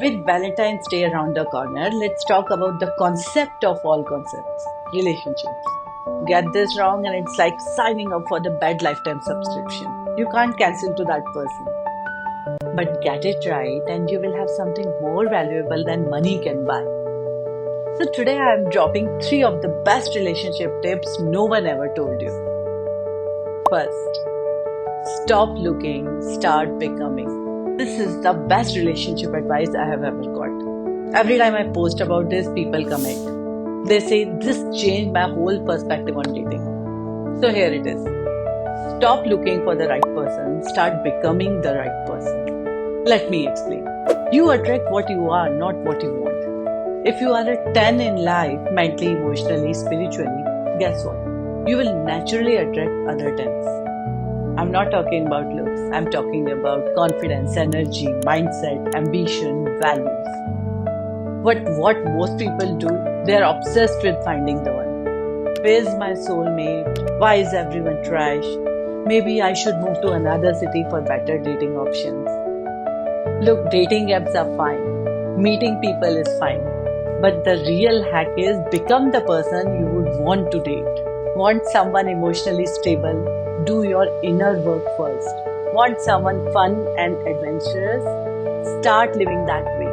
With Valentine's Day around the corner, let's talk about the concept of all concepts relationships. Get this wrong, and it's like signing up for the bad lifetime subscription. You can't cancel to that person. But get it right, and you will have something more valuable than money can buy. So, today I am dropping three of the best relationship tips no one ever told you. First, stop looking, start becoming. This is the best relationship advice I have ever got. Every time I post about this, people comment. They say this changed my whole perspective on dating. So here it is. Stop looking for the right person, start becoming the right person. Let me explain. You attract what you are, not what you want. If you are a 10 in life, mentally, emotionally, spiritually, guess what? You will naturally attract other 10s. I'm not talking about looks. I'm talking about confidence, energy, mindset, ambition, values. What most people do, they're obsessed with finding the one. Where's my soulmate? Why is everyone trash? Maybe I should move to another city for better dating options. Look, dating apps are fine. Meeting people is fine. But the real hack is become the person you would want to date. Want someone emotionally stable? Do your inner work first. Want someone fun and adventurous? Start living that way.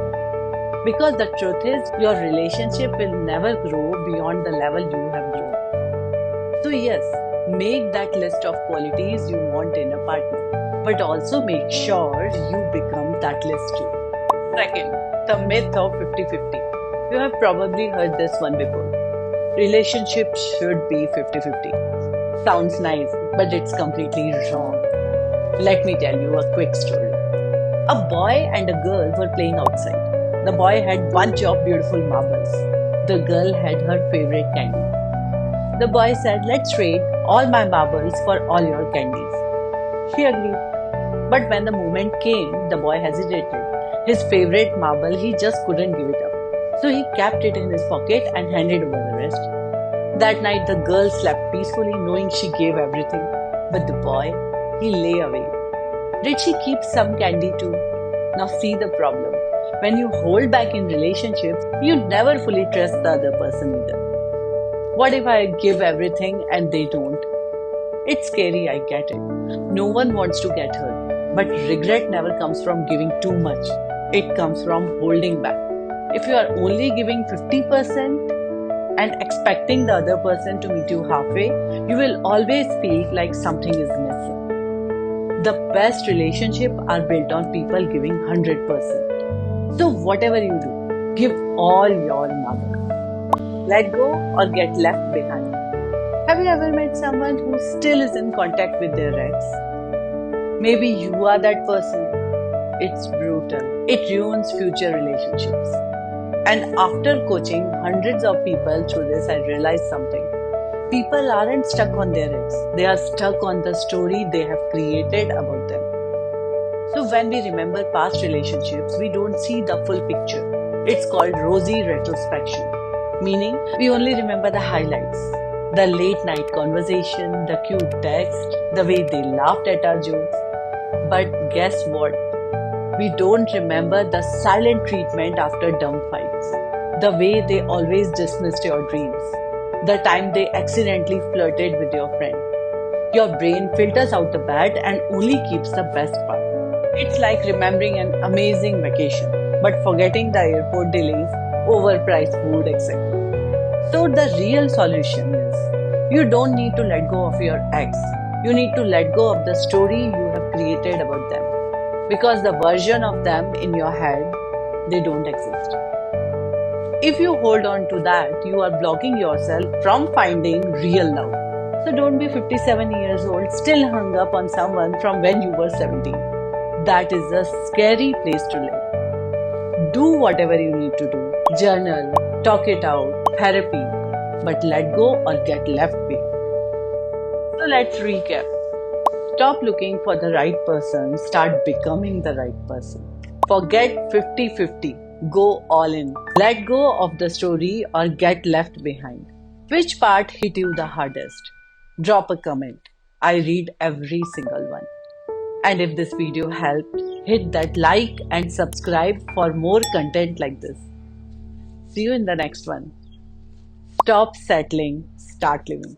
Because the truth is, your relationship will never grow beyond the level you have grown. So, yes, make that list of qualities you want in a partner, but also make sure you become that list too. Second, the myth of 50-50. You have probably heard this one before. Relationships should be 50-50. Sounds nice, but it's completely wrong. Let me tell you a quick story. A boy and a girl were playing outside. The boy had bunch of beautiful marbles. The girl had her favorite candy. The boy said, "Let's trade all my marbles for all your candies." She agreed. But when the moment came, the boy hesitated. His favorite marble, he just couldn't give it up. So he kept it in his pocket and handed over the rest. That night, the girl slept peacefully, knowing she gave everything. But the boy, he lay awake. Did she keep some candy too? Now see the problem. When you hold back in relationships, you never fully trust the other person either. What if I give everything and they don't? It's scary, I get it. No one wants to get hurt. But regret never comes from giving too much. It comes from holding back. If you are only giving 50% and expecting the other person to meet you halfway, you will always feel like something is missing. The best relationships are built on people giving 100%. So whatever you do, give all your marbles. Let go or get left behind. Have you ever met someone who still is in contact with their ex? Maybe you are that person. It's brutal. It ruins future relationships. And after coaching hundreds of people through this, I realized something. People aren't stuck on their ex. They are stuck on the story they have created about them. So when we remember past relationships, we don't see the full picture. It's called rosy retrospection. Meaning, we only remember the highlights. The late night conversation, the cute text, the way they laughed at our jokes. But guess what? We don't remember the silent treatment after dumb fights, the way they always dismissed your dreams, the time they accidentally flirted with your friend. Your brain filters out the bad and only keeps the best part. It's like remembering an amazing vacation, but forgetting the airport delays, overpriced food, etc. So the real solution is, you don't need to let go of your ex. You need to let go of the story you have created about them. Because the version of them in your head, they don't exist. If you hold on to that, you are blocking yourself from finding real love. So don't be 57 years old, still hung up on someone from when you were 17. That is a scary place to live. Do whatever you need to do. Journal, talk it out, therapy. But let go or get left behind. So let's recap. Stop looking for the right person, start becoming the right person. Forget 50-50, go all in. Let go of the story or get left behind. Which part hit you the hardest? Drop a comment. I read every single one. And if this video helped, hit that like and subscribe for more content like this. See you in the next one. Stop settling, start living.